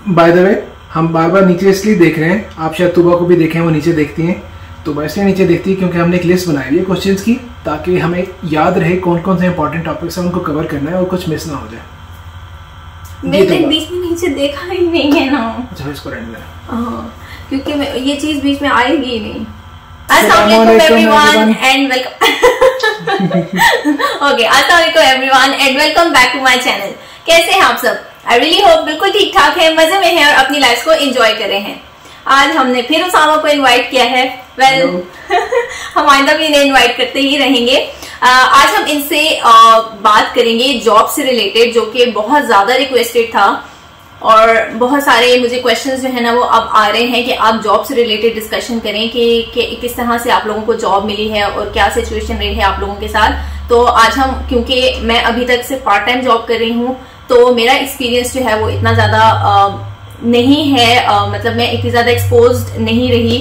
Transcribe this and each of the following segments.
By the way हम बार बार नीचे इसलिए देख रहे हैं, आप शायद तुबा को भी देखें, वो नीचे देखती हैं, तो वैसे नीचे देखती है क्योंकि हमने एक लिस्ट बनाई है क्वेश्चंस की, ताकि हमें याद रहे कौन कौन से इंपॉर्टेंट टॉपिक्स हैं, उनको कवर करना है और कुछ मिस ना हो जाए। मैंने बीच में नीचे देखा ही नहीं है ना। अच्छा, इसको रहने देना। हाँ, क्योंकि ये चीज बीच में आएगी ही नहीं। अस्सलाम वालेकुम एवरीवन एंड वेलकम। ओके, अस्सलाम वालेकुम everyone and welcome back to my channel. कैसे हैं आप सब? आई रियली होप बिल्कुल ठीक ठाक है, मजे में हैं और अपनी लाइफ को एंजॉय कर रहे हैं। आज हमने फिर उसामा को इनवाइट किया है। हम आइंदा भी इन्हें इनवाइट करते ही रहेंगे। आज हम इनसे बात करेंगे जॉब से रिलेटेड, जो कि बहुत ज्यादा रिक्वेस्टेड था और बहुत सारे मुझे क्वेश्चंस जो है ना वो अब आ रहे हैं कि आप जॉब से रिलेटेड डिस्कशन करें कि किस तरह से आप लोगों को जॉब मिली है और क्या सिचुएशन रही है आप लोगों के साथ। तो आज हम, क्योंकि मैं अभी तक सिर्फ पार्ट टाइम जॉब कर रही हूँ, तो मेरा एक्सपीरियंस जो है वो इतना ज्यादा नहीं है, मतलब मैं इतनी ज्यादा एक्सपोज्ड नहीं रही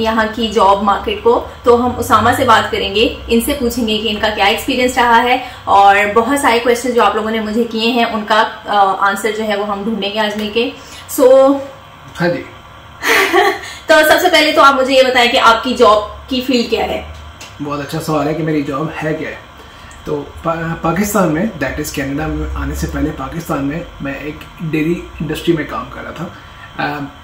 यहाँ की जॉब मार्केट को। तो हम उसामा से बात करेंगे, इनसे पूछेंगे कि इनका क्या एक्सपीरियंस रहा है और बहुत सारे क्वेश्चन जो आप लोगों ने मुझे किए हैं उनका आंसर जो है वो हम ढूंढेंगे आज मिलके। सो हाँ जी। तो सबसे पहले तो आप मुझे ये बताएं कि आपकी जॉब की फील्ड क्या है। बहुत अच्छा सवाल है कि मेरी जॉब है क्या है। तो पाकिस्तान में, दैट इज़ कनाडा में आने से पहले पाकिस्तान में मैं एक डेयरी इंडस्ट्री में काम कर रहा था।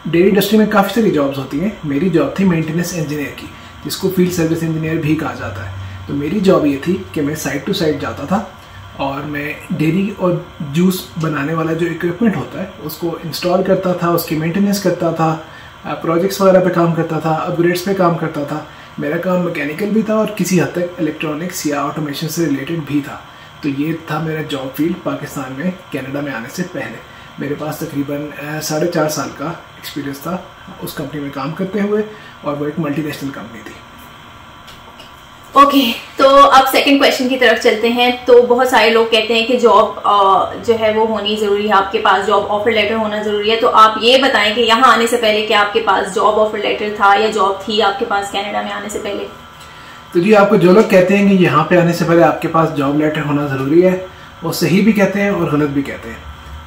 डेयरी इंडस्ट्री में काफ़ी सारी जॉब्स होती हैं। मेरी जॉब थी मेंटेनेंस इंजीनियर की, जिसको फील्ड सर्विस इंजीनियर भी कहा जाता है। तो मेरी जॉब ये थी कि मैं साइड टू साइड जाता था और मैं डेयरी और जूस बनाने वाला जो इक्विपमेंट होता है उसको इंस्टॉल करता था, उसकी मेंटेनेंस करता था, प्रोजेक्ट्स वगैरह पे काम करता था, अपग्रेड्स पे काम करता था। मेरा काम मैकेनिकल भी था और किसी हद तक इलेक्ट्रॉनिक्स या ऑटोमेशन से रिलेटेड भी था। तो ये था मेरा जॉब फील्ड पाकिस्तान में कनाडा में आने से पहले। मेरे पास तकरीबन 4.5 साल का एक्सपीरियंस था उस कंपनी में काम करते हुए, और वो एक मल्टीनेशनल कंपनी थी। ओके, तो अब सेकंड क्वेश्चन की तरफ चलते हैं। तो बहुत सारे लोग कहते हैं कि जॉब जो है वो होनी जरूरी है, आपके पास जॉब ऑफर लेटर होना जरूरी है। तो आप ये बताएं कि यहाँ आने से पहले क्या आपके पास जॉब ऑफर लेटर था या जॉब थी आपके पास कनाडा में आने से पहले? तो जी, आपको जो लोग कहते हैं कि यहाँ पे आने से पहले आपके पास जॉब लेटर होना जरूरी है, वो सही भी कहते हैं और गलत भी कहते हैं।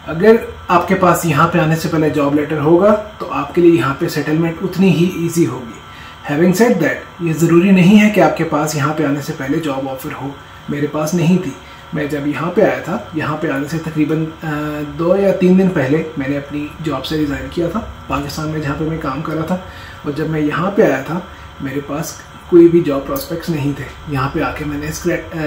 अगर आपके पास यहाँ पे आने से पहले जॉब लेटर होगा तो आपके लिए यहाँ पे सेटलमेंट उतनी ही ईजी होगी। हैविंग सेड दैट, ये ज़रूरी नहीं है कि आपके पास यहाँ पे आने से पहले जॉब ऑफर हो। मेरे पास नहीं थी। मैं जब यहाँ पे आया था, यहाँ पे आने से तकरीबन 2 या 3 दिन पहले मैंने अपनी जॉब से रिज़ाइन किया था पाकिस्तान में जहाँ पे मैं काम कर रहा था। और जब मैं यहाँ पे आया था मेरे पास कोई भी जॉब प्रॉस्पेक्ट्स नहीं थे। यहाँ पे आके मैंने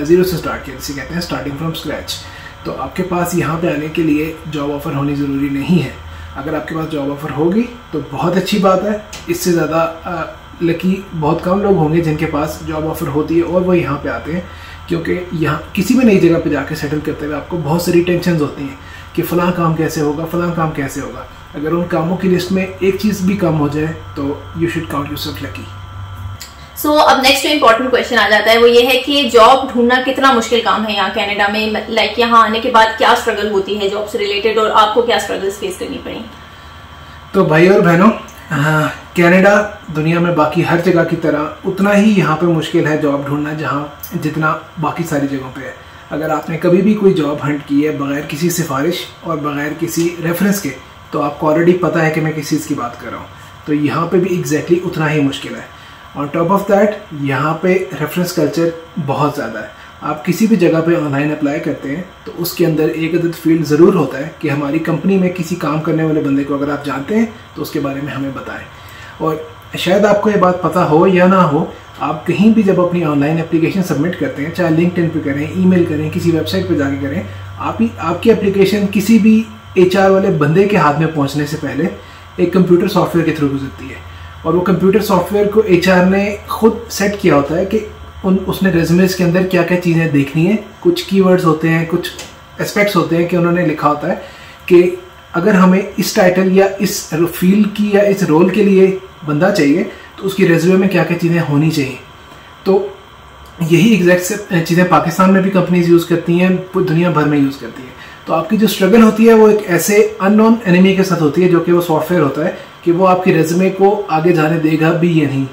ज़ीरो से स्टार्ट किया, जिसे कहते हैं स्टार्टिंग फ्रॉम स्क्रैच। तो आपके पास यहाँ पे आने के लिए जॉब ऑफर होनी ज़रूरी नहीं है। अगर आपके पास जॉब ऑफर होगी तो बहुत अच्छी बात है। इससे ज़्यादा लकी बहुत कम लोग होंगे जिनके पास जॉब ऑफर होती है और वो यहाँ पे आते हैं, क्योंकि यहाँ किसी भी नई जगह पे जाके सेटल करते हुए आपको बहुत सारी टेंशन्स होती हैं कि फ़लाँ काम कैसे होगा, फ़लाँ काम कैसे होगा। अगर उन कामों की लिस्ट में एक चीज़ भी कम हो जाए तो you should count yourself lucky. So अब नेक्स्ट जो इम्पोर्टेंट क्वेश्चन आ जाता है वो ये है कि जॉब ढूंढना कितना मुश्किल काम है यहाँ कनाडा में। लाइक यहाँ आने के बाद क्या स्ट्रगल होती है जॉब से रिलेटेड और आपको क्या स्ट्रगल्स फेस करनी पड़ी? तो भाई और बहनों, कनाडा दुनिया में बाकी हर जगह की तरह उतना ही यहाँ पे मुश्किल है जॉब ढूंढना जहाँ जितना बाकी सारी जगहों पे है। अगर आपने कभी भी कोई जॉब हंट की है बगैर किसी सिफारिश और बगैर किसी रेफरेंस के, तो आपको ऑलरेडी पता है कि मैं किस चीज़ की बात कर रहा हूँ। तो यहाँ पे भी एग्जैक्टली उतना ही मुश्किल है। ऑन टॉप ऑफ दैट, यहाँ पे रेफरेंस कल्चर बहुत ज़्यादा है। आप किसी भी जगह पे ऑनलाइन अप्लाई करते हैं तो उसके अंदर एक अदद फील्ड ज़रूर होता है कि हमारी कंपनी में किसी काम करने वाले बंदे को अगर आप जानते हैं तो उसके बारे में हमें बताएं। और शायद आपको ये बात पता हो या ना हो, आप कहीं भी जब अपनी ऑनलाइन एप्लीकेशन सबमिट करते हैं, चाहे लिंक्डइन पे करें, ईमेल करें, किसी वेबसाइट पे जाके करें, आपकी एप्लीकेशन किसी भी HR वाले बंदे के हाथ में पहुंचने से पहले एक कंप्यूटर सॉफ्टवेयर के थ्रू गुजरती है। और वो कंप्यूटर सॉफ्टवेयर को HR ने खुद सेट किया होता है कि उसने रेज्यूमेस के अंदर क्या क्या चीज़ें देखनी है। कुछ कीवर्ड्स होते हैं, कुछ एस्पेक्ट्स होते हैं कि उन्होंने लिखा होता है कि अगर हमें इस टाइटल या इस फील्ड की या इस रोल के लिए बंदा चाहिए तो उसकी रेज्यूमे में क्या क्या चीज़ें होनी चाहिए। तो यही एग्जैक्ट चीज़ें पाकिस्तान में भी कंपनीज यूज़ करती हैं, पूरी दुनिया भर में यूज़ करती हैं। तो आपकी जो स्ट्रगल होती है वो एक ऐसे अननोन एनिमी के साथ होती है जो कि वो सॉफ्टवेयर होता है कि वो आपकी रेज्यूमे को आगे जाने देगा भी या नहीं।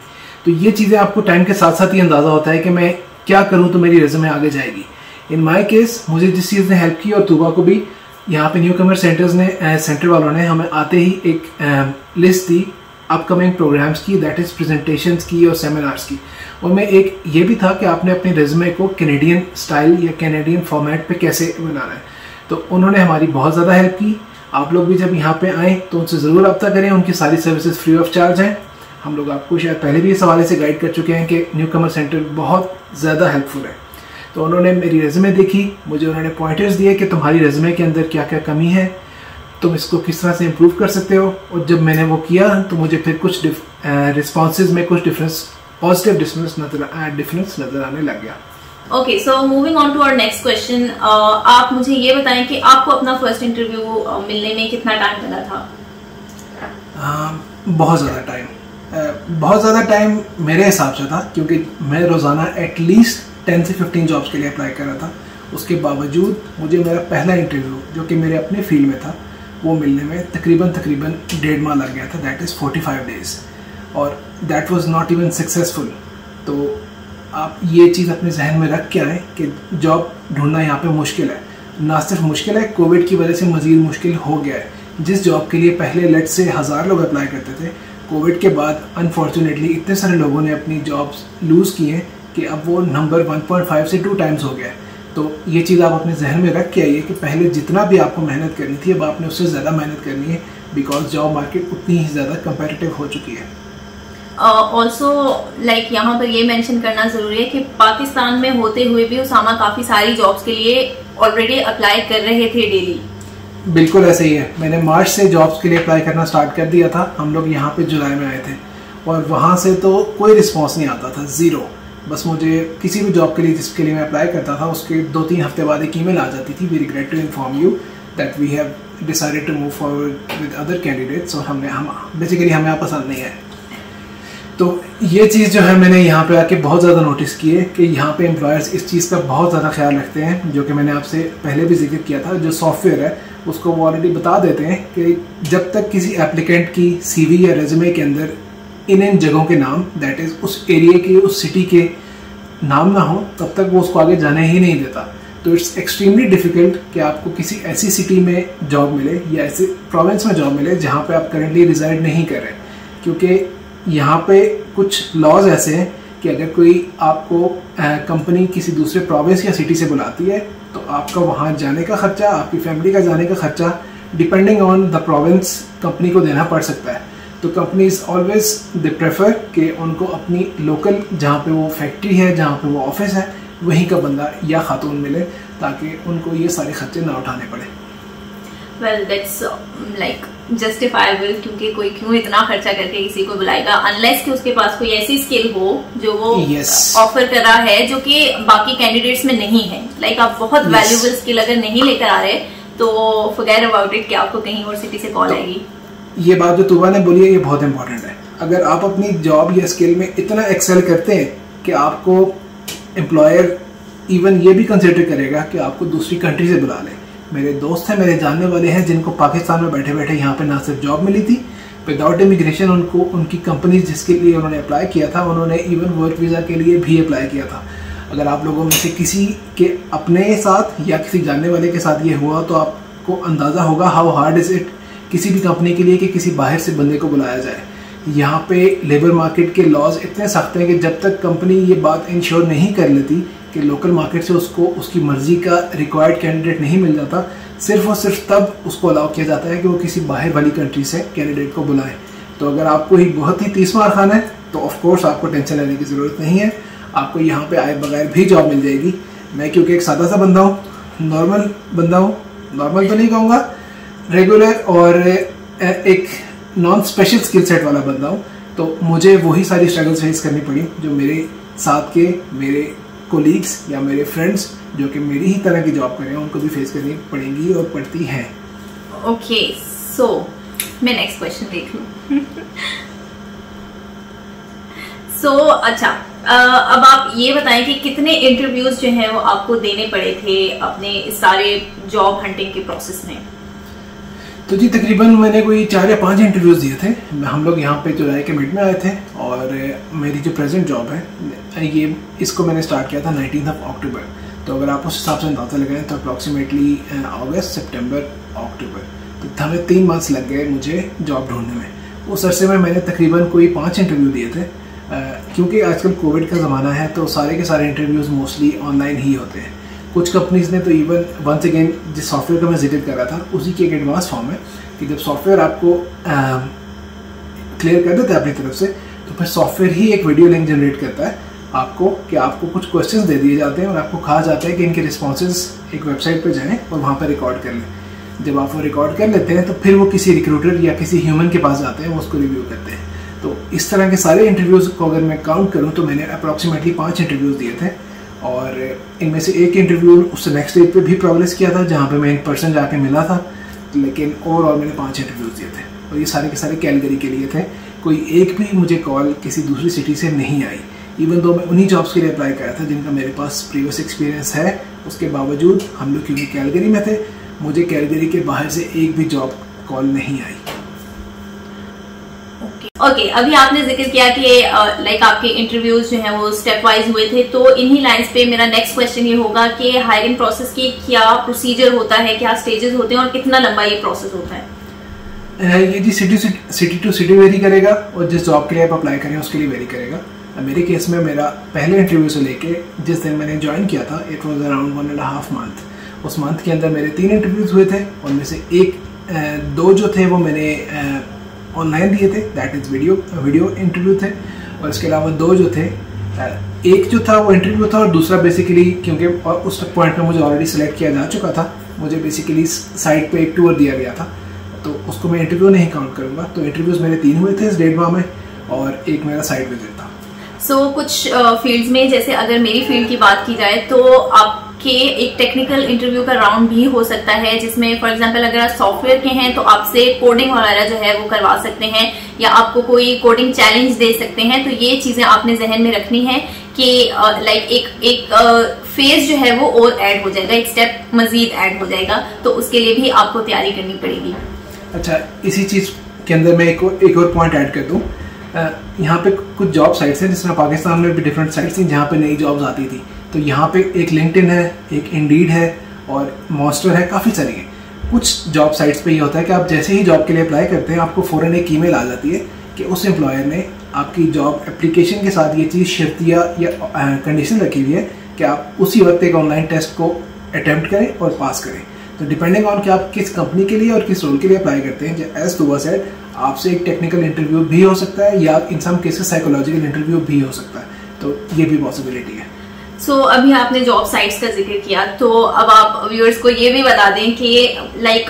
तो ये चीज़ें आपको टाइम के साथ साथ ही अंदाज़ा होता है कि मैं क्या करूँ तो मेरी रेज्यूमे आगे जाएगी। इन माई केस मुझे जिस चीज़ ने हेल्प की, और तुबा को भी, यहाँ पे न्यू कमर सेंटर वालों ने हमें आते ही एक लिस्ट दी अपकमिंग प्रोग्राम्स की, दैट इज़ प्रेजेंटेशंस की और सेमिनार्स की। उनमें एक ये भी था कि आपने अपने रेज्यूमे को कैनेडियन स्टाइल या कैनेडियन फॉर्मेट पे कैसे बनाना है। तो उन्होंने हमारी बहुत ज़्यादा हेल्प की। आप लोग भी जब यहाँ पे आएँ तो उनसे ज़रूर रब्ता करें, उनकी सारी सर्विसेज फ्री ऑफ चार्ज हैं। हम लोग आपको शायद पहले भी इस हवाले से गाइड कर चुके हैं कि न्यू कमर सेंटर बहुत ज़्यादा हेल्पफुल है। तो उन्होंने मेरी रेज्यूमे देखी, मुझे उन्होंने पॉइंटर्स दिए कि तुम्हारी रेज्यूमे के अंदर क्या क्या कमी है, तुम इसको किस तरह से इम्प्रूव कर सकते हो। और जब मैंने वो किया तो मुझे फिर कुछ रिस्पॉन्सेज में कुछ पॉजिटिव डिफरेंस नज़र आने लग गया। Okay, so moving on to our next question, आप मुझे ये बताएं कि आपको अपना फर्स्ट इंटरव्यू मिलने में कितना टाइम लगा था? बहुत ज़्यादा टाइम मेरे हिसाब से था, क्योंकि मैं रोज़ाना एटलीस्ट 10 से 15 जॉब्स के लिए अप्लाई कर रहा था। उसके बावजूद मुझे मेरा पहला इंटरव्यू जो कि मेरे अपने फील्ड में था वो मिलने में तकरीबन 1.5 माह लग गया था, दैट इज़ 45 डेज़, और that was not even successful. तो आप ये चीज़ अपने जहन में रख के आए कि जॉब ढूंढना यहाँ पे मुश्किल है। ना सिर्फ मुश्किल है, कोविड की वजह से मज़ीद मुश्किल हो गया है। जिस जॉब के लिए पहले लेट से 1000 लोग अप्लाई करते थे, कोविड के बाद अनफॉर्चुनेटली इतने सारे लोगों ने अपनी जॉब्स लूज़ की हैं कि अब वो नंबर 1.5 से 2 टाइम्स हो गया है। तो ये चीज़ आप अपने जहन में रख के आइए कि पहले जितना भी आपको मेहनत करनी थी अब आपने उससे ज़्यादा मेहनत करनी है, बिकॉज जॉब मार्केट उतनी ही ज़्यादा कंपेटिटिव हो चुकी है। ऑल्सो लाइक यहाँ पर ये मेंशन करना ज़रूरी है कि पाकिस्तान में होते हुए भी उसामा काफ़ी सारी जॉब्स के लिए ऑलरेडी अप्लाई कर रहे थे डेली। बिल्कुल ऐसे ही है। मैंने मार्च से जॉब्स के लिए अप्लाई करना स्टार्ट कर दिया था। हम लोग यहाँ पे जुलाई में आए थे और वहाँ से तो कोई रिस्पॉन्स नहीं आता था, ज़ीरो। बस मुझे किसी भी जॉब के लिए जिसके लिए मैं अप्लाई करता था उसके 2-3 हफ्ते बाद एक ईमेल आ जाती थी, we regret to inform you that we have decided to move forward with other candidates, और हमें यहाँ पसंद नहीं है। तो ये चीज़ जो है मैंने यहाँ पे आके बहुत ज़्यादा नोटिस की है कि यहाँ पे एम्प्लॉयर्स इस चीज़ का बहुत ज़्यादा ख्याल रखते हैं, जो कि मैंने आपसे पहले भी जिक्र किया था। जो सॉफ्टवेयर है उसको वो ऑलरेडी बता देते हैं कि जब तक किसी एप्लीकेंट की CV या रेज्यूमे के अंदर इन जगहों के नाम, दैट इज़ उस एरिया के, उस सिटी के नाम ना हो, तब तक वो उसको आगे जाने ही नहीं देता। तो इट्स एक्सट्रीमली डिफ़िकल्ट कि आपको किसी ऐसी सिटी में जॉब मिले या ऐसे प्रोविंस में जॉब मिले जहाँ पे आप करेंटली रिजाइड नहीं कर रहे, क्योंकि यहाँ पे कुछ लॉज ऐसे हैं कि अगर कोई आपको कंपनी किसी दूसरे प्रोविंस या सिटी से बुलाती है तो आपका वहाँ जाने का खर्चा, आपकी फैमिली का जाने का खर्चा depending on the province company को देना पड़ सकता है। तो कंपनीज ऑलवेज दे प्रेफर कि उनको अपनी लोकल जहाँ पे वो फैक्ट्री है, जहाँ पे वो ऑफिस है, वहीं का बंदा या खातून मिले ताकि उनको ये सारे खर्चे ना उठाने पड़े। वेल दैट्स लाइक जस्टिफाइबल, क्योंकि कोई क्यों इतना खर्चा करके किसी को बुलाएगा अनलेस कि उसके पास कोई ऐसी स्किल हो जो वो ऑफर कर रहा है जो कि बाकी कैंडिडेट्स में नहीं है। लाइक आप बहुत वैल्यूएबल स्किल अगर नहीं लेकर आ रहे तो फॉरगेट अबाउट इट कि आपको कहीं और सिटी से कॉल आएगी। ये बात जो तुबा ने बोली है ये बहुत इंपॉर्टेंट है। अगर आप अपनी जॉब या स्किल में इतना एक्सेल करते हैं कि आपको एम्प्लॉयर इवन ये भी कंसिडर करेगा कि आपको दूसरी कंट्री से बुला ले। मेरे दोस्त हैं, मेरे जानने वाले हैं जिनको पाकिस्तान में बैठे बैठे यहाँ पे ना सिर्फ जॉब मिली थी, विदाउट इमिग्रेशन उनको उनकी कंपनी जिसके लिए उन्होंने अप्लाई किया था उन्होंने इवन वर्क वीज़ा के लिए भी अप्लाई किया था। अगर आप लोगों में से किसी के अपने साथ या किसी जानने वाले के साथ ये हुआ तो आपको अंदाज़ा होगा हाउ हार्ड इज़ इट किसी भी कंपनी के लिए कि किसी बाहर से बंदे को बुलाया जाए। यहाँ पे लेबर मार्केट के लॉज इतने सख्त हैं कि जब तक कंपनी ये बात इंश्योर नहीं कर लेती कि लोकल मार्केट से उसको उसकी मर्जी का रिक्वायर्ड कैंडिडेट नहीं मिल जाता, सिर्फ और सिर्फ तब उसको अलाउ किया जाता है कि वो किसी बाहर वाली कंट्री से कैंडिडेट को बुलाए। तो अगर आपको ही बहुत ही 30 मार खाना है तो ऑफ कोर्स आपको टेंशन लेने की ज़रूरत नहीं है, आपको यहाँ पे आए बगैर भी जॉब मिल जाएगी। मैं क्योंकि एक सादा सा बंदा हूँ, नॉर्मल बंदा हूँ, नॉर्मल तो नहीं कहूँगा, रेगुलर और एक नॉन स्पेशल स्किल सेट वाला बंदा हूँ, तो मुझे वही सारी स्ट्रगल्स फेस करनी पड़ी जो मेरे साथ के मेरे कोलीग्स या मेरे फ्रेंड्स जो कि मेरी ही तरह की जॉब कर रहे हैं उनको भी फेस करनी पड़ेंगी और पड़ती हैं। ओके, सो मैं नेक्स्ट क्वेश्चन देख लूँ। सो अच्छा, अब आप ये बताएं कि कितने इंटरव्यूज जो हैं वो आपको देने पड़े थे अपने सारे जॉब हंटिंग के प्रोसेस में? तो जी तकरीबन मैंने कोई 4 या 5 इंटरव्यूज़ दिए थे। हम लोग यहाँ पे जुलाई के मिड में आए थे और मेरी जो प्रेजेंट जॉब है ये इसको मैंने स्टार्ट किया था 19 अक्टूबर। तो अगर आप उस हिसाब से अंदाज़ा लगाएं तो अप्रॉक्सीमेटली अगस्त, सितंबर, अक्टूबर। तो हमें 3 मंथ्स लग गए मुझे जॉब ढूंढने में। उस अरसे में मैंने तकरीबन कोई 5 इंटरव्यू दिए थे, क्योंकि आजकल कोविड का ज़माना है तो सारे के सारे इंटरव्यूज़ मोस्टली ऑनलाइन ही होते हैं। कुछ कंपनीज़ ने तो इवन वंस अगेन जिस सॉफ्टवेयर का मैं जिक्र कर रहा था उसी की एक एडवांस फॉर्म है कि जब सॉफ्टवेयर आपको क्लियर कर देता है अपनी तरफ से, तो फिर सॉफ्टवेयर ही एक वीडियो लिंक जनरेट करता है आपको कि आपको कुछ क्वेश्चंस दे दिए जाते हैं और आपको कहा जाता है कि इनके रिस्पॉन्सेज एक वेबसाइट पर जाएँ और वहाँ पर रिकॉर्ड कर लें। जब आप वो रिकॉर्ड कर लेते हैं तो फिर वो किसी रिक्रूटर या किसी ह्यूमन के पास जाते हैं, वो उसको रिव्यू करते हैं। तो इस तरह के सारे इंटरव्यूज़ को अगर मैं काउंट करूँ तो मैंने अप्रॉक्सीमेटली 5 इंटरव्यूज़ दिए थे, और इनमें से एक इंटरव्यू उससे नेक्स्ट स्टेज पे भी प्रोग्रेस किया था जहाँ पे मैं इन पर्सन जाके मिला था, लेकिन ओवरऑल मैंने 5 इंटरव्यूज़ दिए थे और ये सारे के सारे कैलगरी के लिए थे। कोई एक भी मुझे कॉल किसी दूसरी सिटी से नहीं आई, इवन दो मैं उन्हीं जॉब्स के लिए अप्लाई कराया था जिनका मेरे पास प्रीवियस एक्सपीरियंस है। उसके बावजूद हम लोग क्योंकि कैलगरी में थे, मुझे कैलगरी के बाहर से एक भी जॉब कॉल नहीं आई। ओके, अभी आपने जिक्र किया कि लाइक आपके इंटरव्यूज जो हैं वो स्टेप वाइज हुए थे, तो इन्हीं लाइंस पे मेरा नेक्स्ट क्वेश्चन ये होगा कि हायरिंग प्रोसेस की क्या प्रोसीजर होता है, क्या स्टेजेस होते हैं और कितना लंबा ये प्रोसेस होता है? ये जी सिटी टू सिटी वेरी करेगा और जिस जॉब के लिए आप अप्लाई करें उसके लिए वेरी करेगा। मेरे केस में मेरा पहले इंटरव्यू से लेके जिस दिन मैंने ज्वाइन किया था, इट वॉज अराउंड 1.5 मंथ। उस मंथ के अंदर मेरे 3 इंटरव्यूज हुए थे, उनमें से 2 जो थे वो मैंने ऑनलाइन दिए थे, दैट इज़ वीडियो इंटरव्यू थे, और इसके अलावा 2 जो थे, एक जो था वो इंटरव्यू था और दूसरा बेसिकली क्योंकि उस पॉइंट पे मुझे ऑलरेडी सिलेक्ट किया जा चुका था, मुझे बेसिकली साइट पे एक टूर दिया गया था, तो उसको मैं इंटरव्यू नहीं काउंट करूँगा। तो इंटरव्यूज़ मेरे 3 हुए थे इस 1.5 माह में और एक मेरा साइट विजिट था। कुछ फील्ड्स में, जैसे अगर मेरी फील्ड की बात की जाए तो आपके एक टेक्निकल इंटरव्यू का राउंड भी हो सकता है, जिसमें फॉर एग्जांपल अगर आप सॉफ्टवेयर के हैं तो आपसे कोडिंग वगैरह जो है वो करवा सकते हैं या आपको कोई कोडिंग चैलेंज दे सकते हैं। तो ये चीजें आपने जहन में रखनी है कि लाइक एक फेज जो है वो और ऐड हो जाएगा, एक स्टेप मजीद ऐड हो जाएगा, तो उसके लिए भी आपको तैयारी करनी पड़ेगी। अच्छा, इसी चीज के अंदर मैं एक और पॉइंट ऐड कर दूं। यहाँ पे कुछ जॉब साइट्स हैं, जिसमें पाकिस्तान में भी डिफरेंट साइट्स थी जहाँ पे नई जॉब्स आती थी, तो यहाँ पे एक लिंक्डइन है, एक इंडीड है और मॉन्स्टर है, काफ़ी सारी है। कुछ जॉब साइट्स पे ये होता है कि आप जैसे ही जॉब के लिए अप्लाई करते हैं आपको फ़ौरन एक ईमेल आ जाती है कि उस एम्प्लॉयर ने आपकी जॉब एप्लीकेशन के साथ ये चीज़ शर्तिया या कंडीशन रखी हुई है कि आप उसी वक्त एक ऑनलाइन टेस्ट को अटैम्प्ट करें और पास करें। तो डिपेंडिंग ऑन कि आप किस कंपनी के लिए और किस रोल के लिए अप्लाई करते हैं, एज तुबा सेड, आपसे एक टेक्निकल इंटरव्यू भी हो सकता है या इन सम केसेस साइकोलॉजिकल इंटरव्यू भी हो सकता है, तो ये भी पॉसिबिलिटी है। अभी आपने जॉब साइट्स का जिक्र किया, तो अब आप व्यूअर्स को ये भी बता दें कि लाइक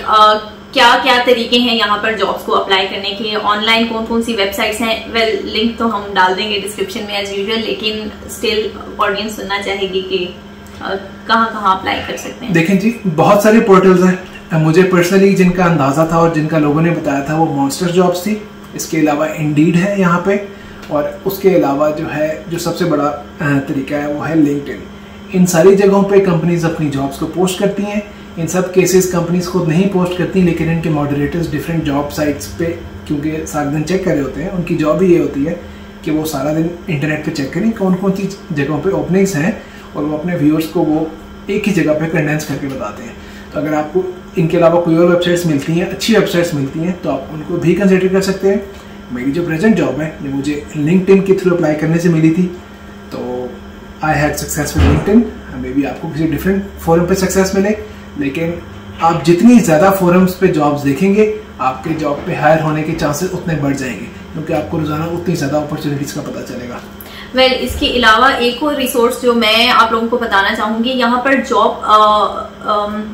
क्या क्या तरीके हैं यहाँ पर जॉब्स को अप्लाई करने के, ऑनलाइन कौन कौन सी वेबसाइट्स हैं। वेल, लिंक तो हम डाल देंगे डिस्क्रिप्शन में एज यूजुअल, लेकिन स्टिल ऑडियंस सुनना चाहेगी कि कहाँ अप्लाई कर सकते हैं। देखें जी, बहुत सारे पोर्टल्स हैं। मुझे पर्सनली जिनका अंदाज़ा था और जिनका लोगों ने बताया था वो मॉन्स्टर जॉब्स थी, इसके अलावा इंडीड है यहाँ पे, और उसके अलावा जो सबसे बड़ा तरीका है वो है लिंक्डइन। इन सारी जगहों पे कंपनीज अपनी जॉब्स को पोस्ट करती हैं। इन सब केसेस कंपनीज खुद नहीं पोस्ट करती, लेकिन इनके मॉडरेटर्स डिफरेंट जॉब साइट्स पे क्योंकि सारा दिन चेक कर रहे होते हैं, उनकी जॉब ही ये होती है कि वो सारा दिन इंटरनेट पे चेक करें कौन कौन सी जगहों पे ओपनिंग्स हैं और वो अपने व्यूअर्स को वो एक ही जगह पे कंडेंस करके बताते हैं। तो अगर आपको इनके अलावा कोई और वेबसाइट्स मिलती हैं, अच्छी वेबसाइट्स मिलती हैं, तो आप उनको भी कंसिडर कर सकते हैं। मेरी जो प्रेजेंट जॉब है ये मुझे लिंक्डइन के थ्रू अप्लाई करने से मिली थी, तो I had success with LinkedIn. May be आपको किसी डिफरेंट फोरम पे सक्सेस मिले, लेकिन आप जितनी ज़्यादा फोरम्स पे जॉब्स देखेंगे आपके जॉब पे हायर होने के चांसेस उतने बढ़ जाएंगे, क्योंकि आपको रोजाना उतनी ज़्यादा अपॉर्चुनिटीज़ का पता चलेगा। वेल, इसके अलावा एक और रिसोर्स जो मैं आप लोगों को बताना चाहूंगी, यहाँ पर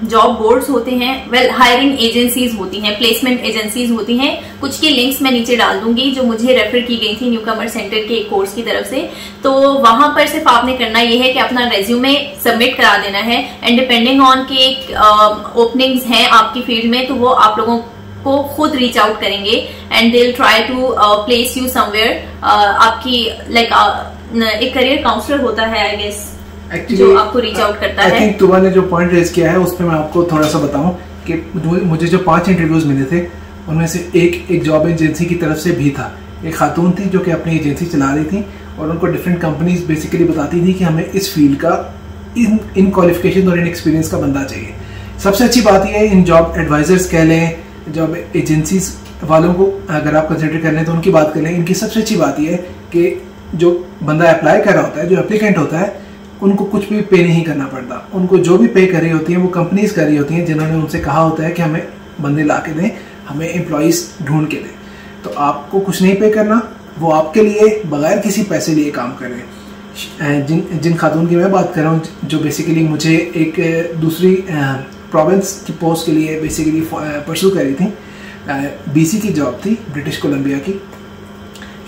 जॉब बोर्ड्स होते हैं, वेल हायरिंग एजेंसीज होती हैं, प्लेसमेंट एजेंसीज होती हैं। कुछ की लिंक्स मैं नीचे डाल दूंगी जो मुझे रेफर की गई थी न्यू कमर सेंटर के एक कोर्स की तरफ से। तो वहां पर सिर्फ आपने करना यह है कि अपना रेज्यूमे सबमिट करा देना है, एंड डिपेंडिंग ऑन के ओपनिंग्स हैं आपकी फील्ड में, तो वो आप लोगों को खुद रीच आउट करेंगे and they will try to place you somewhere. आपकी लाइक एक करियर काउंसलर होता है आई गेस, जो आपको रीच आउट करता है। आई थिंक तुबा ने जो पॉइंट रेज किया है उस पर मैं आपको थोड़ा सा बताऊं कि मुझे जो 5 इंटरव्यूज मिले थे उनमें से एक जॉब एजेंसी की तरफ से भी था। एक खातून थी जो कि अपनी एजेंसी चला रही थी और उनको डिफरेंट कंपनीज बेसिकली बताती थी कि हमें इस फील्ड का इन क्वालिफिकेशन और इन एक्सपीरियंस का बंदा चाहिए। सबसे अच्छी बात यह है, इन जॉब एडवाइजर्स कह लें, जॉब एजेंसीज वालों को अगर आप कंसिडर कर लें तो उनकी बात कर लें, इनकी सबसे अच्छी बात यह है कि जो बंदा अप्लाई कर रहा होता है, जो एप्लीकेंट होता है, उनको कुछ भी पे नहीं करना पड़ता। उनको जो भी पे कर रही होती है वो कंपनीज कर रही होती हैं, जिन्होंने उनसे कहा होता है कि हमें बंदे ला के दें, हमें एम्प्लॉयज़ ढूंढ के दें। तो आपको कुछ नहीं पे करना, वो आपके लिए बगैर किसी पैसे लिए काम कर रहे हैं। जिन खातून की मैं बात कर रहा हूँ, जो बेसिकली मुझे एक दूसरी प्रोविंस की पोस्ट के लिए बेसिकली परसू कर रही थी, BC की जॉब थी, ब्रिटिश कोलंबिया की।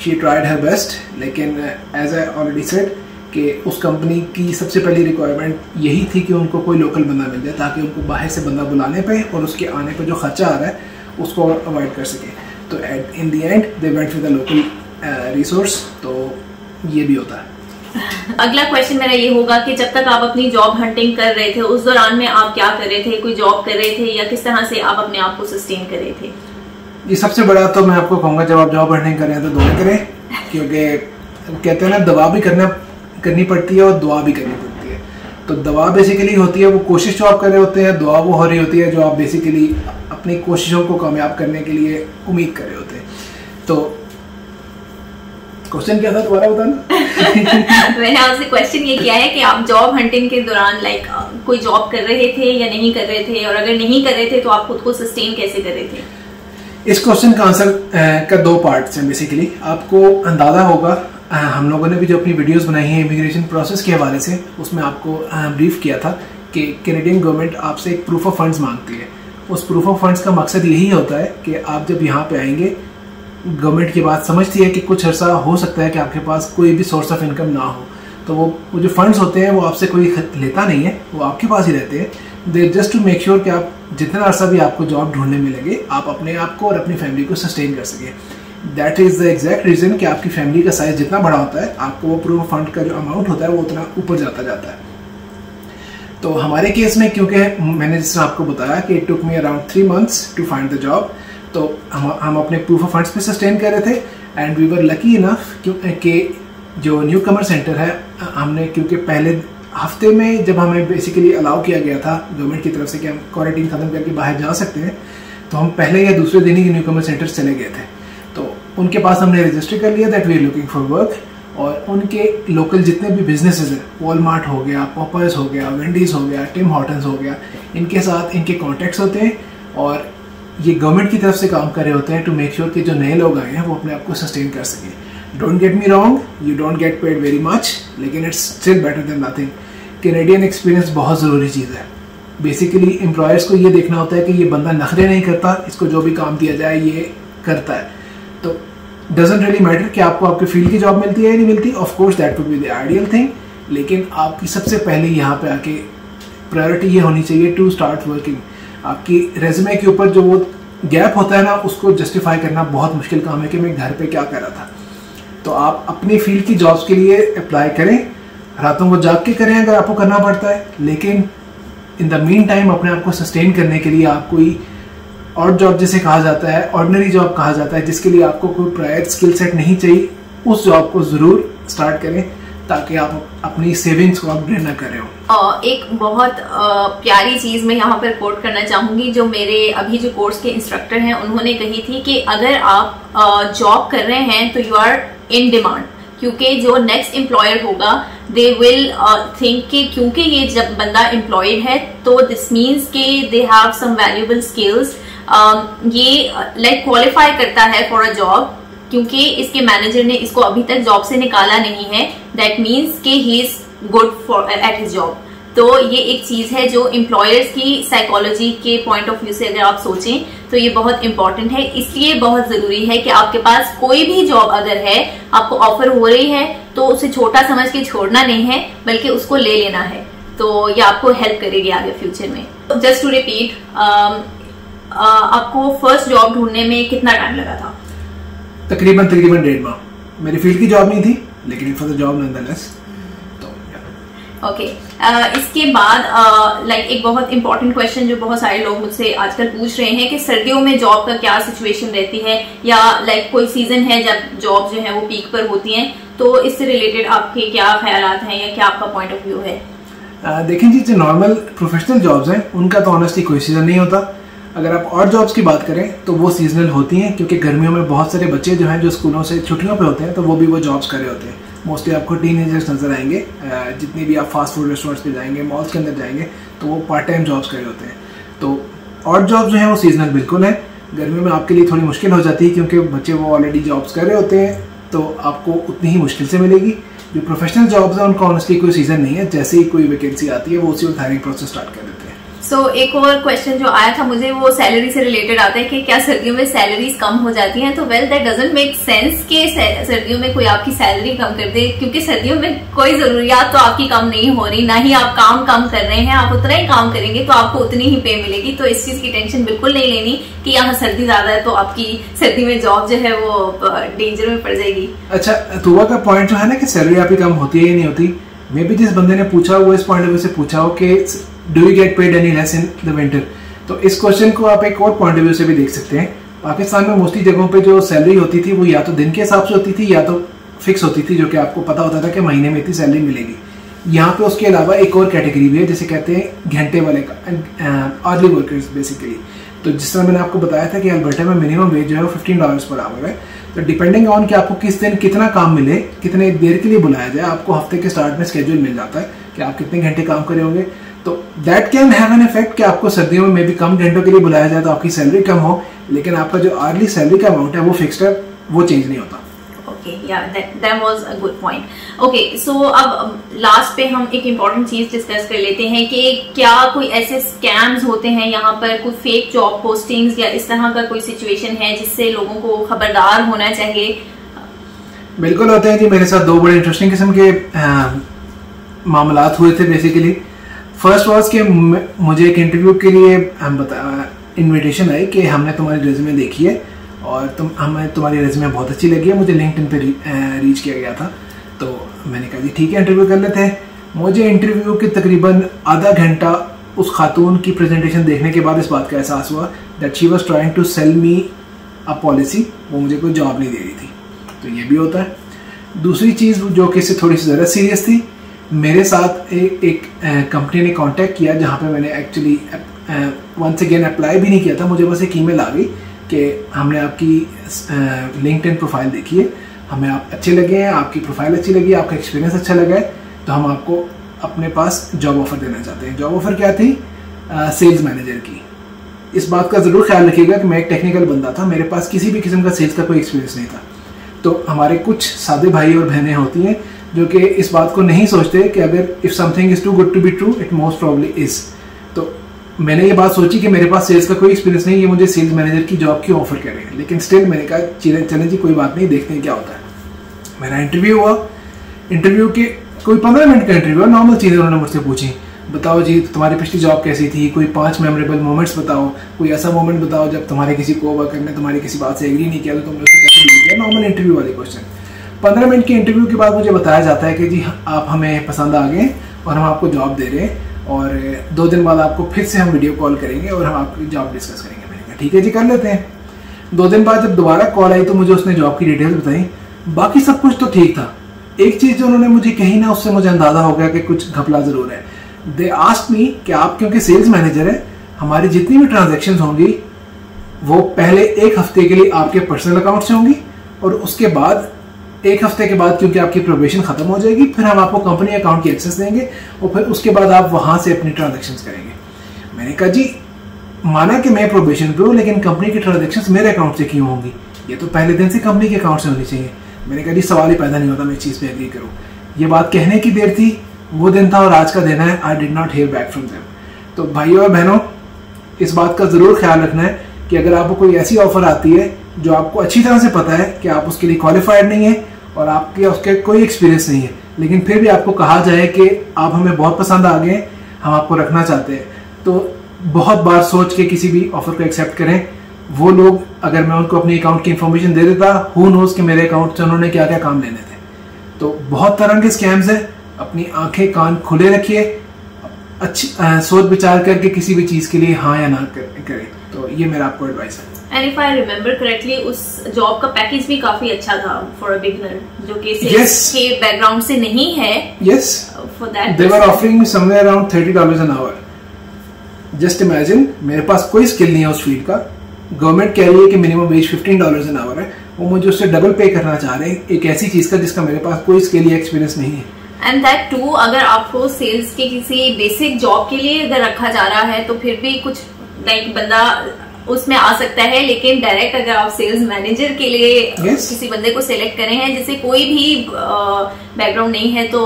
शी ट्राइड हर बेस्ट, लेकिन एज आई ऑलरेडी सेड कि उस कंपनी की सबसे पहली रिक्वायरमेंट यही थी कि उनको कोई लोकल बंदा मिल जाए, ताकि उनको बाहर से बंदा बुलाने पे और उसके आने पे जो खर्चा आ रहा है उसको अवॉइड कर सके। तो in the and they went with the local resource. तो ये भी होता है। अगला क्वेश्चन मेरा ये होगा कि जब तक आप अपनी जॉब हंटिंग कर रहे थे, उस दौरान में आप क्या कर रहे थे? कोई जॉब कर रहे थे या किस तरह से आप अपने आप को सस्टेन कर रहे थे? ये सबसे बड़ा तो मैं आपको कहूँगा, जब आप जॉब हंटिंग कर रहे हैं तो दुआ करें, क्योंकि कहते हैं ना, दवा भी करनी पड़ती है और दुआ भी करनी पड़ती है। तो दवा बेसिकली होती है वो कोशिश जो आप कर रहे होते हैं, दुआ वो हो रही होती है जो आप बेसिकली अपनी कोशिशों को कामयाब करने के लिए उम्मीद कर रहे होते हैं। तो क्वेश्चन क्या था दोबारा बताना? मैंने आपसे क्वेश्चन ये किया है कि आप जॉब हंटिंग के दौरान कोई जॉब कर रहे थे या नहीं कर रहे थे, और अगर नहीं कर रहे थे तो आप खुद को सस्टेन कैसे कर रहे थे? इस क्वेश्चन का आंसर का दो पार्ट्स हैं बेसिकली। आपको अंदाजा होगा, हम लोगों ने भी जो अपनी वीडियोस बनाई हैं इमिग्रेशन प्रोसेस के हवाले से, उसमें आपको ब्रीफ किया था कि कैनेडियन गवर्नमेंट आपसे एक प्रूफ ऑफ फंड्स मांगती है। उस प्रूफ ऑफ फंड्स का मकसद यही होता है कि आप जब यहाँ पे आएंगे, गवर्नमेंट की बात समझती है कि कुछ अर्सा हो सकता है कि आपके पास कोई भी सोर्स ऑफ इनकम ना हो, तो वो जो फंड्स होते हैं वो आपसे कोई लेता नहीं है, वो आपके पास ही रहते हैं। They just to make sure कि आप जितना अर्सा भी आपको जॉब ढूंढने में लगे, आप अपने आप को और अपनी फैमिली को सस्टेन कर सकें। That is the exact reason कि आपकी फैमिली का साइज जितना बड़ा होता है, आपको वो प्रूफ फंड का जो अमाउंट होता है वो उतना ऊपर जाता जाता है। तो हमारे केस में, क्योंकि मैंने जिस तरह आपको बताया कि it took me around 3 months to find the job, तो हम अपने प्रूफ ऑफ फंड्स पे सस्टेन कर रहे थे। And we were lucky enough कि जो न्यू कमर सेंटर है, हमने, क्योंकि पहले हफ्ते में जब हमें बेसिकली अलाउ किया गया था गवर्नमेंट की तरफ से कि हम क्वारंटीन खत्म करके बाहर जा सकते हैं, तो हम पहले या दूसरे दिन ही न्यू कमर सेंटर चले गए थे। तो उनके पास हमने रजिस्टर कर लिया that we are looking for work, और उनके लोकल जितने भी बिजनेसेस हैं, वॉलमार्ट हो गया, पॉपर्स हो गया, वेंडीज हो गया, टिम हॉर्टन्स हो गया, इनके साथ इनके कॉन्टैक्ट्स होते हैं और ये गवर्नमेंट की तरफ से काम कर रहे होते हैं टू मेक श्योर कि जो नए लोग आए हैं वो अपने आप को सस्टेन कर सकें। Don't get me wrong, you don't get paid very much, लेकिन it's still better than nothing. Canadian experience बहुत ज़रूरी चीज़ है। बेसिकली एम्प्लॉयर्स को ये देखना होता है कि ये बंदा नखरे नहीं करता, इसको जो भी काम दिया जाए ये करता है। तो डजेंट रियली मैटर कि आपको आपके फील्ड की जॉब मिलती है या नहीं मिलती, of course that would be the ideal thing, लेकिन आपकी सबसे पहले यहाँ पे आके प्रायोरिटी ये होनी चाहिए टू स्टार्ट वर्किंग। आपकी रेज्यूमे के ऊपर जो वो गैप होता है ना, उसको जस्टिफाई करना बहुत मुश्किल काम है कि मैं घर पे क्या कर रहा था। तो आप अपनी फील्ड की जॉब्स के लिए अप्लाई करें, रातों को जाग के करें अगर आपको करना पड़ता है, लेकिन इन द मीन टाइम अपने आप को सस्टेन करने के लिए आप कोई और जॉब जिसे कहा जाता है, ऑर्डिनरी जॉब कहा जाता है, जिसके लिए आपको कोई प्रायर स्किल सेट नहीं चाहिए, उस जॉब को ज़रूर स्टार्ट करें ताकि आप अपनी सेविंग्स को अपग्रेड ना करें। एक बहुत प्यारी चीज मैं यहाँ पर कोट करना चाहूंगी, जो मेरे अभी जो कोर्स के इंस्ट्रक्टर हैं उन्होंने कही थी कि अगर आप जॉब कर रहे हैं तो यू आर इन डिमांड, क्योंकि जो नेक्स्ट एम्प्लॉयर होगा दे विल थिंक कि क्योंकि ये जब बंदा एम्प्लॉयड है तो दिस मीन्स के they have some valuable skills, ये लाइक क्वालिफाई करता है फॉर अ जॉब, क्योंकि इसके मैनेजर ने इसको अभी तक जॉब से निकाला नहीं है, दैट मीन्स के he is good for at his job. तो ये एक चीज है जो एम्प्लॉयर्स की साइकोलॉजी के पॉइंट ऑफ व्यू से अगर आप सोचें तो ये बहुत इंपॉर्टेंट है। इसलिए बहुत जरूरी है कि आपके पास कोई भी जॉब अगर है, आपको ऑफर हो रही है, तो उसे छोटा समझ के छोड़ना नहीं है, बल्कि उसको ले लेना है। तो ये आपको हेल्प करेगी आगे फ्यूचर में। जस्ट टू रिपीट, आपको फर्स्ट जॉब ढूंढने में कितना टाइम लगा था? तकरीबन 1.5 माह। मेरी फील्ड की जॉब नहीं थी, लेकिन it was a job nonetheless. Okay, इसके बाद लाइक एक बहुत इंपॉर्टेंट क्वेश्चन जो बहुत सारे लोग मुझसे आजकल पूछ रहे हैं कि सर्दियों में जॉब का क्या सिचुएशन रहती है, या लाइक कोई सीजन है जब जॉब जो है वो पीक पर होती हैं, तो इससे रिलेटेड आपके क्या ख्यालात हैं या क्या आपका पॉइंट ऑफ व्यू है? देखें जी, जो नॉर्मल प्रोफेशनल जॉब्स हैं उनका तो ऑनेस्टली कोई सीजन नहीं होता। अगर आप और जॉब्स की बात करें तो वो सीजनल होती हैं, क्योंकि गर्मियों में बहुत सारे बच्चे जो हैं जो स्कूलों से छुट्टियों पे होते हैं तो वो जॉब्स कर रहे होते हैं। मोस्टली आपको टीनेजर्स नजर आएंगे, जितनी भी आप फास्ट फूड रेस्टोरेंट्स पे जाएंगे, मॉल्स के अंदर जाएंगे तो वो पार्ट टाइम जॉब्स कर रहे होते हैं। तो और जॉब्स जो हैं वो सीजनल बिल्कुल है। गर्मियों में आपके लिए थोड़ी मुश्किल हो जाती है क्योंकि बच्चे वो ऑलरेडी जॉब्स कर रहे होते हैं, तो आपको उतनी ही मुश्किल से मिलेगी। जो प्रोफेशनल जॉब्स हैं उनका ऑनेस्टली कोई सीजन नहीं है, जैसे ही कोई वैकेंसी आती है वो उसी वक्त हायरिंग प्रोसेस स्टार्ट कर देते हैं। एक और क्वेश्चन जो आया था मुझे, वो सैलरी से रिलेटेड आता है कि क्या सर्दियों में सैलरीज कम हो जाती हैं? तो well, that doesn't make sense कि सर्दियों में कोई आपकी सैलरी कम कर दे, क्योंकि सर्दियों में कोई जरूरियात तो आपकी कम नहीं हो रही, ना ही आप काम कम कर रहे हैं। आप उतना ही काम करेंगे तो आपको उतनी ही पे मिलेगी। तो इस चीज की टेंशन बिल्कुल नहीं लेनी कि यहाँ सर्दी ज्यादा है तो आपकी सर्दी में जॉब जो है वो डेंजर में पड़ जाएगी। अच्छा, तुवा का पॉइंट जो है ना कि सैलरी आपकी कम होती है या नहीं होती, मे बी जिस बंदे ने पूछा वो इस पॉइंट ऑफ व्यू से पूछा हो कि do you get paid any less in the winter. तो इस क्वेश्चन को आप एक और पॉइंट ऑफ व्यू से भी देख सकते हैं। पाकिस्तान में मोस्टली जगहों पे जो सैलरी होती थी वो या तो दिन के हिसाब से होती थी या तो फिक्स होती थी, जो कि आपको पता होता था कि महीने में इतनी सैलरी मिलेगी। यहाँ पे उसके अलावा एक और कैटेगरी भी है जिसे कहते हैं घंटे वाले का, अर्ली वर्कर्स बेसिकली। तो जिस तरह मैंने आपको बताया था कि अल्बर्टा में मिनिमम वेज जो है वो $15 पर आवर है। तो डिपेंडिंग ऑन कि आपको किस दिन कितना काम मिले, कितने देर के लिए बुलाया जाए, आपको हफ्ते के स्टार्ट में स्केड्यूल मिल जाता है कि आप कितने घंटे काम करे होंगे। तो that can have an effect कि आपको सर्दियों में भी कम घंटों के लिए बुलाया जाए तो आपकी सैलरी कम हो, लेकिन आपका जो अर्ली सैलरी का अमाउंट है वो फिक्स्ड है, वो चेंज नहीं होता। Okay, yeah that was a good point. Okay, so अब लास्ट पे हम एक इम्पॉर्टेंट चीज डिस्कस कर लेते हैं कि क्या कोई ऐसे स्कैम्स होते हैं यहाँ पर, कोई फेक जॉब पोस्टिंग्स या इस तरह का कोई सिचुएशन है जिससे लोगों को खबरदार होना चाहिए? बिल्कुल होते हैं जी। मेरे साथ 2 बड़े इंटरेस्टिंग किस्म के मामलात हुए थे। बेसिकली फर्स्ट वाज कि मुझे एक इंटरव्यू के लिए इनविटेशन आई कि हमने तुम्हारी रेज्यूमे देखी है और हमें तुम्हारी रेज्यूमे बहुत अच्छी लगी है। मुझे लिंक्डइन पे रीच किया गया था, तो मैंने कहा जी ठीक है, इंटरव्यू कर लेते हैं। मुझे इंटरव्यू के तकरीबन आधा घंटा उस खातून की प्रेजेंटेशन देखने के बाद इस बात का एहसास हुआ that she was trying to sell me a policy. वो मुझे कोई जॉब नहीं दे रही थी। तो ये भी होता है। दूसरी चीज़ जो कि इससे थोड़ी सी ज़्यादा सीरियस थी, मेरे साथ एक कंपनी ने कांटेक्ट किया जहाँ पे मैंने एक्चुअली वंस अगेन अप्लाई भी नहीं किया था। मुझे बस एक ईमेल आ गई कि हमने आपकी लिंक्डइन प्रोफाइल देखी है, हमें आप अच्छे लगे हैं, आपकी प्रोफाइल अच्छी लगी, आपका एक्सपीरियंस अच्छा लगा है, तो हम आपको अपने पास जॉब ऑफर देना चाहते हैं। जॉब ऑफर क्या थी? सेल्स मैनेजर की। इस बात का ज़रूर ख्याल रखिएगा कि मैं एक टेक्निकल बंदा था, मेरे पास किसी भी किस्म का सेल्स का कोई एक्सपीरियंस नहीं था। तो हमारे कुछ सादे भाई और बहनें होती हैं जो कि इस बात को नहीं सोचते कि अगर if something is too good to be true it most probably is. तो मैंने ये बात सोची कि मेरे पास सेल्स का कोई एक्सपीरियंस नहीं, ये मुझे सेल्स मैनेजर की जॉब क्यों ऑफर कर रहे हैं। लेकिन स्टिल मैंने कहा चलें जी, कोई बात नहीं, देखते हैं क्या होता है। मेरा इंटरव्यू हुआ। इंटरव्यू के कोई 15 मिनट का इंटरव्यू, नॉर्मल चीज़ें उन्होंने मुझसे पूछी। बताओ जी तुम्हारी पिछली जॉब कैसी थी, कोई 5 मेमोरेबल मोमेंट्स बताओ, कोई ऐसा मोमेंट बताओ जब तुम्हारे किसी कोवर्कर ने तुम्हारी किसी बात से एग्री नहीं किया तो तुमने उसको कैसे डील किया। नॉर्मल इंटरव्यू वाले क्वेश्चन। 15 मिनट के इंटरव्यू के बाद मुझे बताया जाता है कि जी आप हमें पसंद आ गए और हम आपको जॉब दे रहे हैं और 2 दिन बाद आपको फिर से हम वीडियो कॉल करेंगे और हम आपकी जॉब डिस्कस करेंगे। मैंने कहा ठीक है जी, कर लेते हैं। 2 दिन बाद जब दोबारा कॉल आई तो मुझे उसने जॉब की डिटेल्स बताई। बाकी सब कुछ तो ठीक था। एक चीज़ जो उन्होंने मुझे कही ना, उससे मुझे अंदाजा हो गया कि कुछ घपला ज़रूर है। दे आस्क्ड मी कि आप क्योंकि सेल्स मैनेजर है, हमारी जितनी भी ट्रांजैक्शन होंगी वो पहले 1 हफ्ते के लिए आपके पर्सनल अकाउंट से होंगी और उसके बाद 1 हफ्ते के बाद क्योंकि आपकी प्रोबेशन खत्म हो जाएगी फिर हम आपको कंपनी अकाउंट की एक्सेस देंगे और फिर उसके बाद आप वहां से अपनी ट्रांजैक्शंस करेंगे। मैंने कहा जी माना कि मैं प्रोबेशन पे हूँ, लेकिन कंपनी की ट्रांजैक्शंस मेरे अकाउंट से क्यों होंगी? ये तो पहले दिन से कंपनी के अकाउंट से होनी चाहिए। मैंने कहा जी सवाल ही पैदा नहीं होता मैं इस चीज़ पे एग्री करूँ। ये बात कहने की देर थी, वो दिन था और आज का दिन है। I did not hear back from them. तो भाइयों और बहनों, इस बात का ज़रूर ख्याल रखना है कि अगर आपको कोई ऐसी ऑफर आती है जो आपको अच्छी तरह से पता है कि आप उसके लिए क्वालिफाइड नहीं है और आपके उसके कोई एक्सपीरियंस नहीं है, लेकिन फिर भी आपको कहा जाए कि आप हमें बहुत पसंद आ गए, हम आपको रखना चाहते हैं, तो बहुत बार सोच के किसी भी ऑफर को एक्सेप्ट करें। वो लोग अगर मैं उनको अपनी अकाउंट की इंफॉर्मेशन दे देता, हु नोज कि मेरे अकाउंट से उन्होंने क्या क्या काम लेने थे। तो बहुत तरह के स्कैम्स हैं। अपनी आंखें कान खुले रखिए, अच्छी सोच विचार करके किसी भी चीज़ के लिए हाँ या ना करें। तो ये मेरा आपको एडवाइस है। And if I remember correctly उस जॉब का पैकेज भी काफी अच्छा था फॉर अ बिगिनर जो कि सेल्स के बैकग्राउंड से नहीं है. Yes, for that they were offering me somewhere around $30 an hour. Just imagine, मेरे पास कोई स्किल नहीं है उस फील्ड का. गवर्नमेंट कह रही है कि मिनिमम वेज $15 एन आवर है. वो मुझे उससे डबल पे करना चाह रहे हैं एक ऐसी चीज का जिसका मेरे पास कोई स्किल या एक्सपीरियंस नहीं है. एंड दैट टू, अगर आपको सेल्स के किसी बेसिक जॉब के लिए अगर रखा जा रहा है तो फिर भी कुछ लाइक बंदा उसमें आ सकता है. लेकिन डायरेक्ट अगर आप सेल्स मैनेजर के लिए किसी बंदे को सिलेक्ट करें हैं जिसे कोई भी बैकग्राउंड नहीं है तो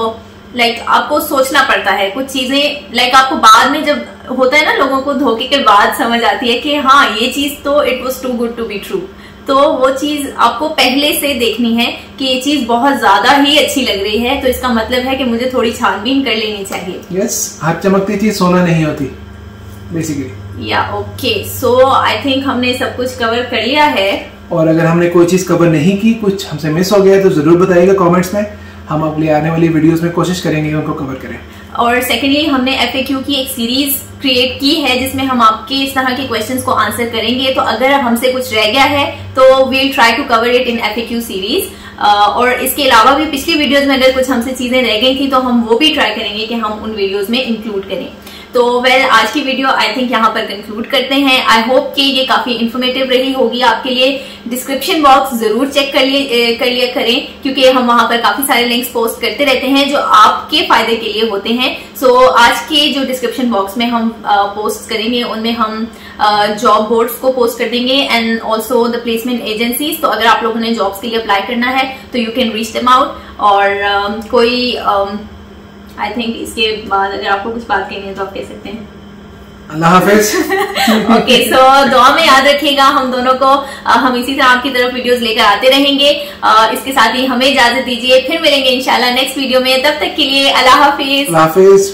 लाइक आपको सोचना पड़ता है कुछ चीजें. लाइक आपको बाद में जब होता है ना, लोगों को धोखे के बाद समझ आती है कि हाँ ये चीज तो it was too good to be true. तो वो चीज आपको पहले से देखनी है कि ये चीज बहुत ज्यादा ही अच्छी लग रही है तो इसका मतलब है कि मुझे थोड़ी छानबीन कर लेनी चाहिए. यस, हाथ चमकती चीज सोना नहीं होती बेसिकली. या ओके, सो आई थिंक हमने सब कुछ कवर कर लिया है. और अगर हमने कोई चीज कवर नहीं की, कुछ हमसे मिस हो गया है तो जरूर बताइएगा कमेंट्स में. हम अगले आने वाली वीडियोस में कोशिश करेंगे उनको कवर करें. और सेकेंडली हमने FAQ की एक सीरीज क्रिएट की है जिसमें हम आपके इस तरह के क्वेश्चंस को आंसर करेंगे. तो अगर हमसे कुछ रह गया है तो we'll try to cover it in FAQ series. और इसके अलावा भी पिछली वीडियोस में अगर कुछ हमसे चीजें रह गई थी तो हम वो भी ट्राई करेंगे कि हम उन वीडियोस में इंक्लूड करें. तो आज की वीडियो आई थिंक यहाँ पर कंक्लूड करते हैं. आई होप कि ये काफी इन्फॉर्मेटिव रही होगी आपके लिए. डिस्क्रिप्शन बॉक्स जरूर चेक कर लिया करें क्योंकि हम वहां पर काफी सारे लिंक्स पोस्ट करते रहते हैं जो आपके फायदे के लिए होते हैं. सो आज के जो डिस्क्रिप्शन बॉक्स में हम पोस्ट करेंगे उनमें हम जॉब बोर्ड्स को पोस्ट कर देंगे and also the placement agencies. तो अगर आप लोगों ने जॉब्स के लिए अप्लाई करना है तो you can reach them out. और कोई आई थिंक इसके बाद अगर आपको कुछ बात करनी है तो आप कह सकते हैं. अल्लाह हाफिज. ओके, सो दुआ में याद रखिएगा हम दोनों को. हम इसी तरह आपकी तरफ वीडियोस लेकर आते रहेंगे. इसके साथ ही हमें इजाजत दीजिए. फिर मिलेंगे इंशाल्लाह नेक्स्ट वीडियो में. तब तक के लिए अल्लाह हाफिज.